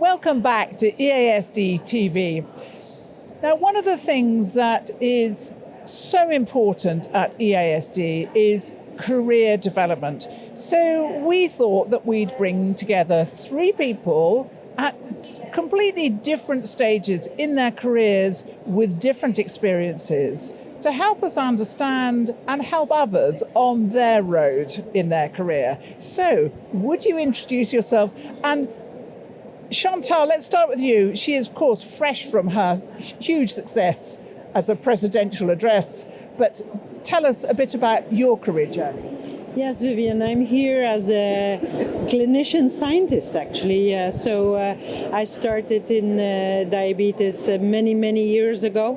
Welcome back to EASD TV. Now, one of the things that is so important at EASD is career development. So we thought that we'd bring together three people at completely different stages in their careers with different experiences to help us understand and help others on their road in their career. So, would you introduce yourselves? And Chantal, let's start with you. She is, of course, fresh from her huge success as a presidential address, but tell us a bit about your career journey. Yes, Vivienne, I'm here as a clinician scientist, actually. I started in diabetes many years ago,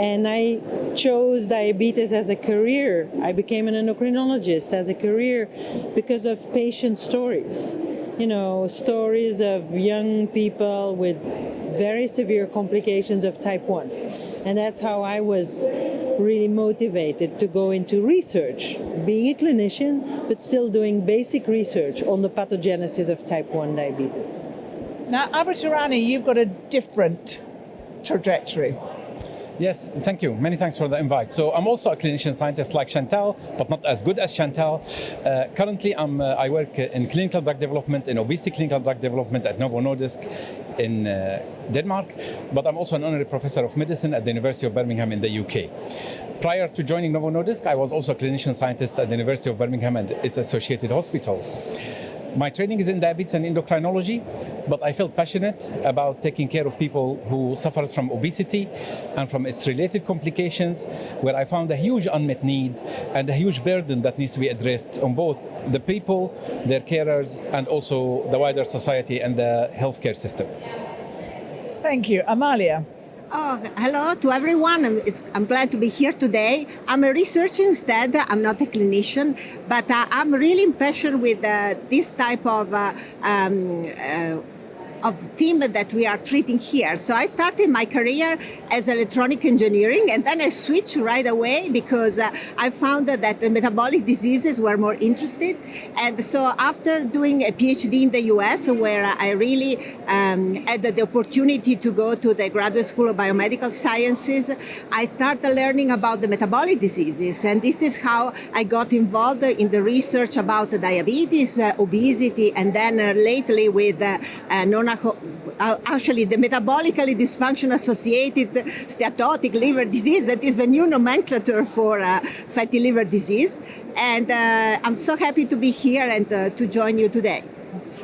and I chose diabetes as a career. I became an endocrinologist as a career because of patient stories. You know, stories of young people with very severe complications of type 1. And that's how I was really motivated to go into research, being a clinician, but still doing basic research on the pathogenesis of type 1 diabetes. Now, Tharani, you've got a different trajectory. Yes, thank you. Many thanks for the invite. So I'm also a clinician scientist like Chantal, but not as good as Chantal. Currently, I work in clinical drug development, in obesity clinical drug development at Novo Nordisk in Denmark, but I'm also an honorary professor of medicine at the University of Birmingham in the UK. Prior to joining Novo Nordisk, I was also a clinician scientist at the University of Birmingham and its associated hospitals. My training is in diabetes and endocrinology, but I felt passionate about taking care of people who suffer from obesity and from its related complications, where I found a huge unmet need and a huge burden that needs to be addressed on both the people, their carers, and also the wider society and the healthcare system. Thank you. Amalia. Oh, hello to everyone. I'm glad to be here today. I'm a researcher instead. I'm not a clinician, but I'm really passionate with this type of team that we are treating here. So I started my career as electronic engineering, and then I switched right away because I found that the metabolic diseases were more interested. And so after doing a PhD in the US, where I really had the opportunity to go to the Graduate School of Biomedical Sciences, I started learning about the metabolic diseases. And this is how I got involved in the research about diabetes, obesity, and then lately with actually the metabolically dysfunction associated steatotic liver disease, that is the new nomenclature for fatty liver disease. And I'm so happy to be here and to join you today.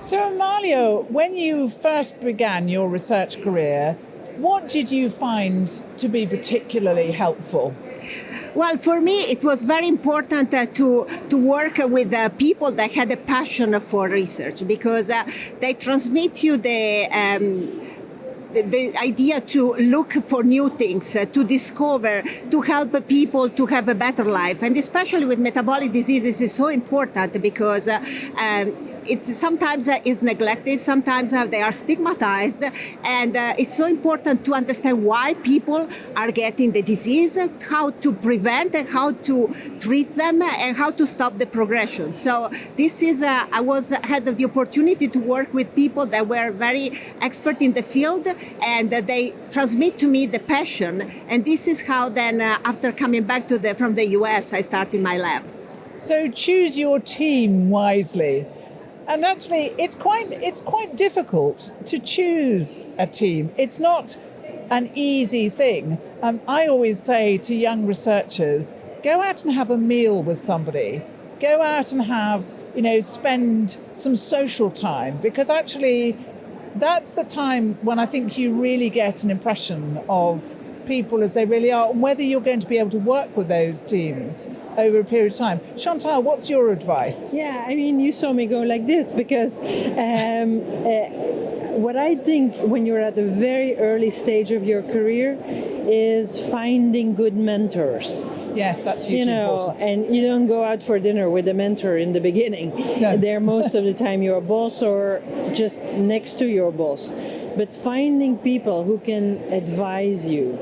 So Amalia, when you first began your research career, what did you find to be particularly helpful? Well, for me, it was very important to work with people that had a passion for research, because they transmit you the idea to look for new things, to discover, to help people to have a better life. And especially with metabolic diseases is so important because it's sometimes is neglected, sometimes they are stigmatized, and it's so important to understand why people are getting the disease, how to prevent and how to treat them, and how to stop the progression. So this is I had the opportunity to work with people that were very expert in the field, and they transmit to me the passion. And this is how then after coming back from the US, I started my lab. So choose your team wisely. And actually, it's quite difficult to choose a team. It's not an easy thing. I always say to young researchers, go out and have a meal with somebody. Go out and spend some social time, because actually that's the time when I think you really get an impression of people as they really are, and whether you're going to be able to work with those teams over a period of time. Chantal, what's your advice? Yeah, I mean, you saw me go like this because what I think when you're at a very early stage of your career is finding good mentors. Yes, that's hugely important. And you don't go out for dinner with a mentor in the beginning. No. They're most of the time your boss or just next to your boss. But finding people who can advise you,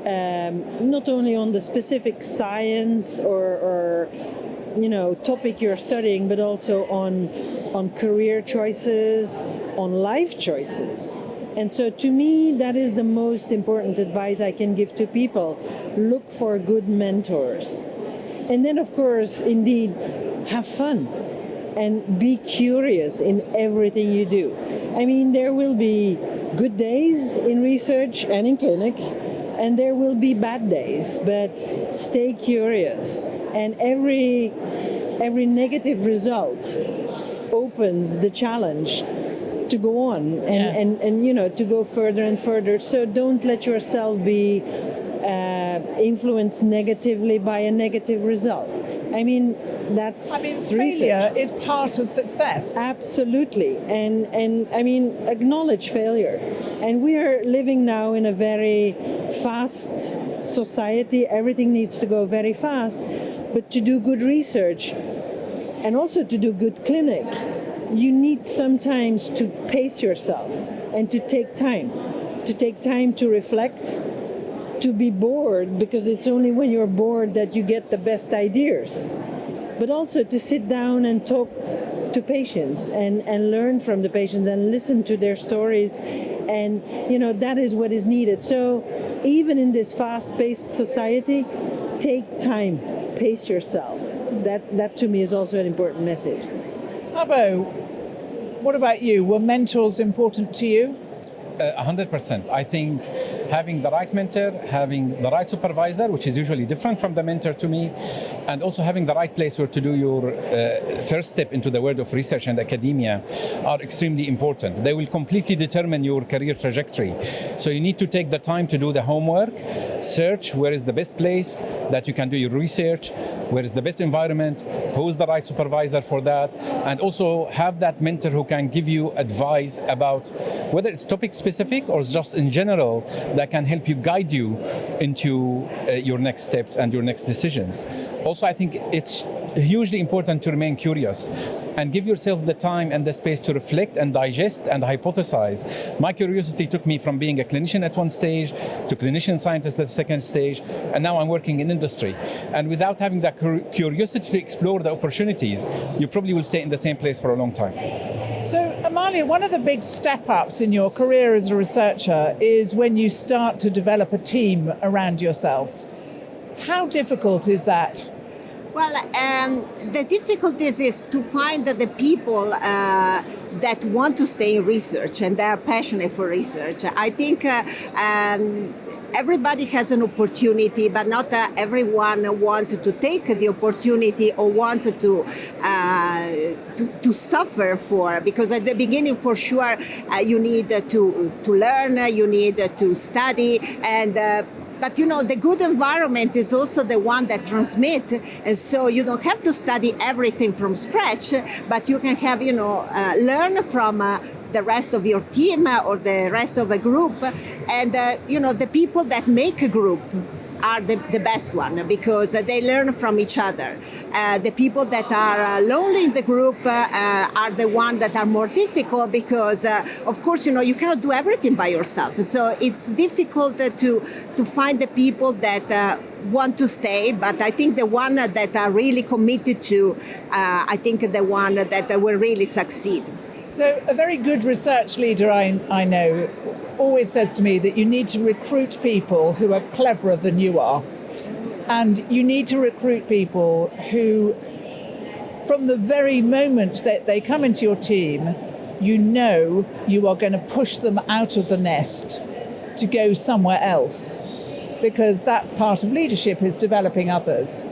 not only on the specific science or topic you're studying, but also on career choices, on life choices. And so to me, that is the most important advice I can give to people. Look for good mentors. And then, of course, indeed, have fun and be curious in everything you do. I mean, there will be good days in research and in clinic, and there will be bad days, but stay curious. And every negative result opens the challenge to go on and to go further and further. So don't let yourself be influenced negatively by a negative result. I mean, failure is part of success. Absolutely. And I mean, acknowledge failure. And we are living now in a very fast society. Everything needs to go very fast. But to do good research and also to do good clinic, you need sometimes to pace yourself and to take time to reflect, to be bored, because it's only when you're bored that you get the best ideas, but also to sit down and talk to patients and learn from the patients and listen to their stories. And that is what is needed. So even in this fast-paced society, take time, pace yourself. That to me is also an important message. Abo, what about you? Were mentors important to you? 100%. I think having the right mentor, having the right supervisor, which is usually different from the mentor to me, and also having the right place where to do your first step into the world of research and academia are extremely important. They will completely determine your career trajectory. So you need to take the time to do the homework, search where is the best place that you can do your research, where is the best environment, who is the right supervisor for that, and also have that mentor who can give you advice about whether it's topic specific or just in general that can help you guide you into your next steps and your next decisions. Also, I think it's hugely important to remain curious and give yourself the time and the space to reflect and digest and hypothesize. My curiosity took me from being a clinician at one stage to clinician scientist at the second stage, and now I'm working in industry. And without having that curiosity to explore the opportunities, you probably will stay in the same place for a long time. So, Amalia, one of the big step-ups in your career as a researcher is when you start to develop a team around yourself. How difficult is that? Well, the difficulties is to find the people that want to stay in research and they are passionate for research. I think everybody has an opportunity, but not everyone wants to take the opportunity or wants to suffer for. Because at the beginning, for sure, you need to learn, you need to study, and. But the good environment is also the one that transmits, and so you don't have to study everything from scratch, but you can have, learn from the rest of your team or the rest of a group, and the people that make a group are the best one because they learn from each other. The people that are lonely in the group are the ones that are more difficult because, of course, you cannot do everything by yourself. So it's difficult to find the people that want to stay, but I think the one that are really committed to, I think the one that will really succeed. So a very good research leader I know always says to me that you need to recruit people who are cleverer than you are. And you need to recruit people who, from the very moment that they come into your team, you are going to push them out of the nest to go somewhere else. Because that's part of leadership, is developing others.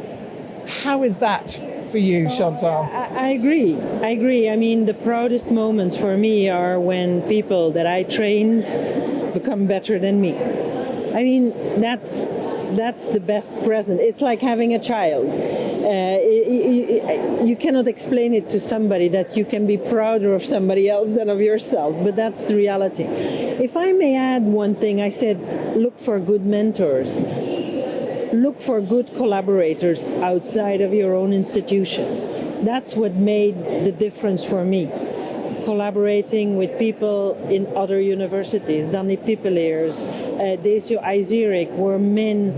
How is that for you, Chantal? I agree. I mean, the proudest moments for me are when people that I trained become better than me. I mean, that's the best present. It's like having a child. You cannot explain it to somebody that you can be prouder of somebody else than of yourself, but that's the reality. If I may add one thing, I said, look for good mentors. Look for good collaborators outside of your own institution. That's what made the difference for me. Collaborating with people in other universities, Danny Pipeleers, Decio Iziric, were men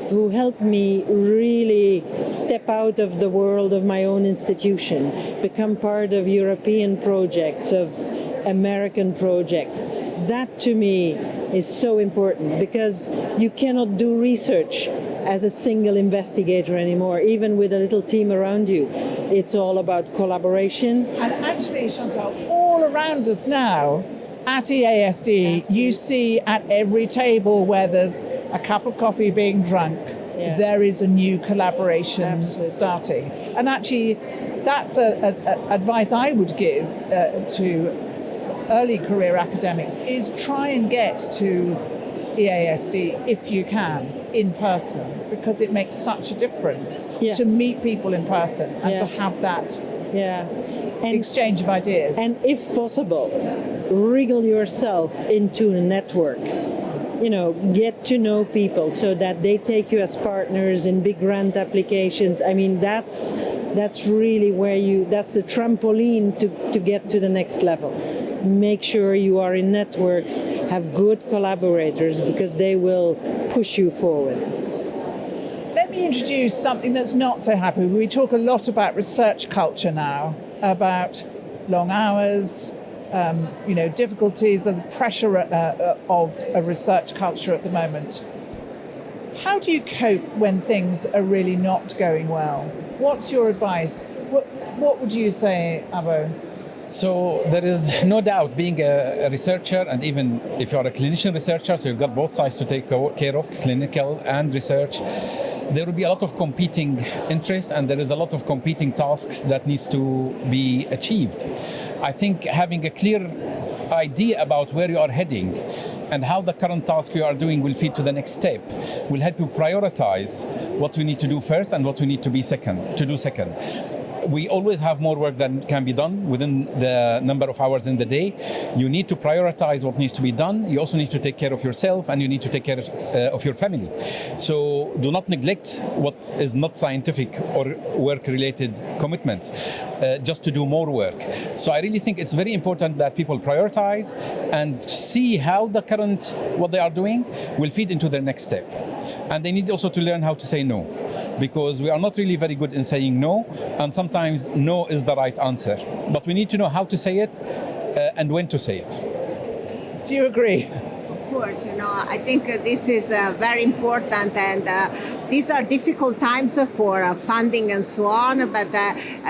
who helped me really step out of the world of my own institution, become part of European projects, of American projects. That to me is so important, because you cannot do research as a single investigator anymore, even with a little team around you. It's all about collaboration. And actually, Chantal, all around us now at EASD, Absolutely. you see at every table where there's a cup of coffee being drunk, there is a new collaboration Absolutely. starting. And actually, that's advice I would give to early career academics, is try and get to EASD if you can, in person, because it makes such a difference to meet people in person and to have that exchange of ideas. And if possible, wriggle yourself into a network. Get to know people so that they take you as partners in big grant applications. I mean, that's really that's the trampoline to get to the next level. Make sure you are in networks, have good collaborators, because they will push you forward. Let me introduce something that's not so happy. We talk a lot about research culture now, about long hours, difficulties and pressure of a research culture at the moment. How do you cope when things are really not going well? What's your advice? What would you say, Abo? So there is no doubt, being a researcher, and even if you're a clinician researcher, so you've got both sides to take care of, clinical and research, there will be a lot of competing interests, and there is a lot of competing tasks that needs to be achieved. I think having a clear idea about where you are heading and how the current task you are doing will feed to the next step will help you prioritize what we need to do first and what we need to do second. We always have more work that can be done within the number of hours in the day. You need to prioritize what needs to be done. You also need to take care of yourself, and you need to take care of your family. So do not neglect what is not scientific or work-related commitments just to do more work. So I really think it's very important that people prioritize and see how what they are doing will feed into their next step. And they need also to learn how to say no, because we are not really very good in saying no, and sometimes no is the right answer. But we need to know how to say it and when to say it. Do you agree? Of course, I think this is very important, and these are difficult times for funding and so on, but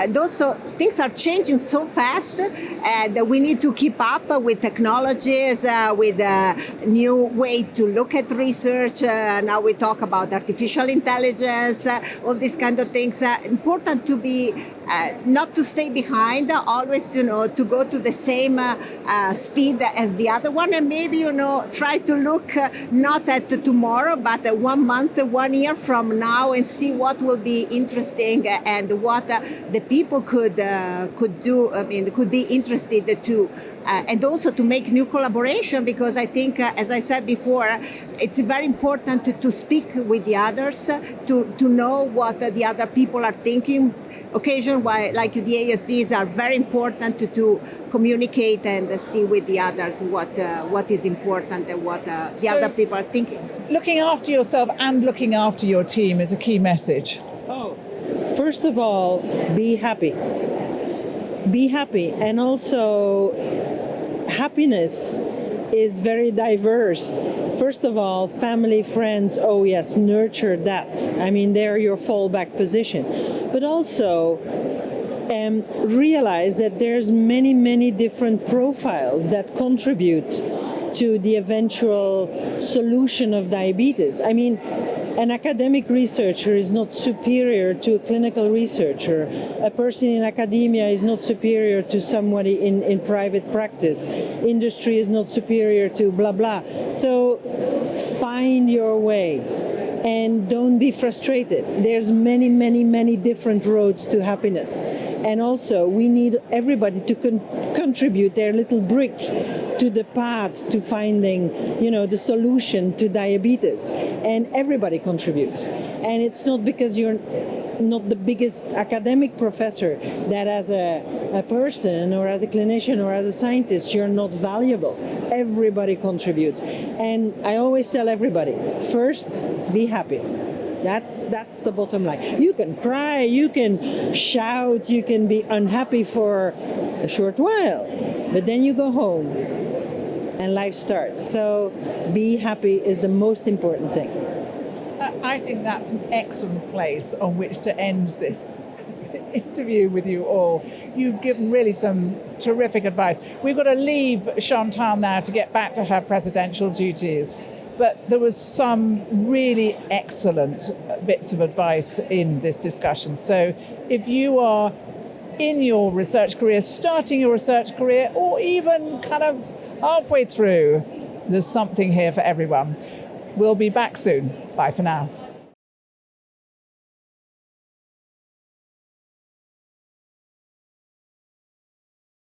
those things are changing so fast, and we need to keep up with technologies, with a new way to look at research. Now we talk about artificial intelligence, all these kind of things. Important to be not to stay behind, always to go to the same speed as the other one, and maybe try to look not at tomorrow, but 1 month, 1 year from now, and see what will be interesting and what the people could do. I mean, could be interested to. And also to make new collaboration, because I think, as I said before, it's very important to speak with the others, to know what the other people are thinking. Occasion like the EASDs are very important to communicate and see with the others what is important and what the other people are thinking. Looking after yourself and looking after your team is a key message. First of all, be happy. Be happy, and also happiness is very diverse. First of all, family, friends, nurture that. I mean, they're your fallback position. But also realize that there's many different profiles that contribute to the eventual solution of diabetes. I mean, an academic researcher is not superior to a clinical researcher. A person in academia is not superior to somebody in private practice. Industry is not superior to blah, blah. So find your way and don't be frustrated. There's many different roads to happiness. And also, we need everybody to contribute their little brick to the path to finding, the solution to diabetes. And everybody contributes. And it's not because you're not the biggest academic professor that as a person or as a clinician or as a scientist, you're not valuable. Everybody contributes. And I always tell everybody, first, be happy. That's the bottom line. You can cry, you can shout, you can be unhappy for a short while, but then you go home and life starts. So be happy is the most important thing. I think that's an excellent place on which to end this interview with you all. You've given really some terrific advice. We've got to leave Chantal now to get back to her presidential duties, but there was some really excellent bits of advice in this discussion. So if you are in your research career, starting your research career, or even kind of halfway through, there's something here for everyone. We'll be back soon. Bye for now.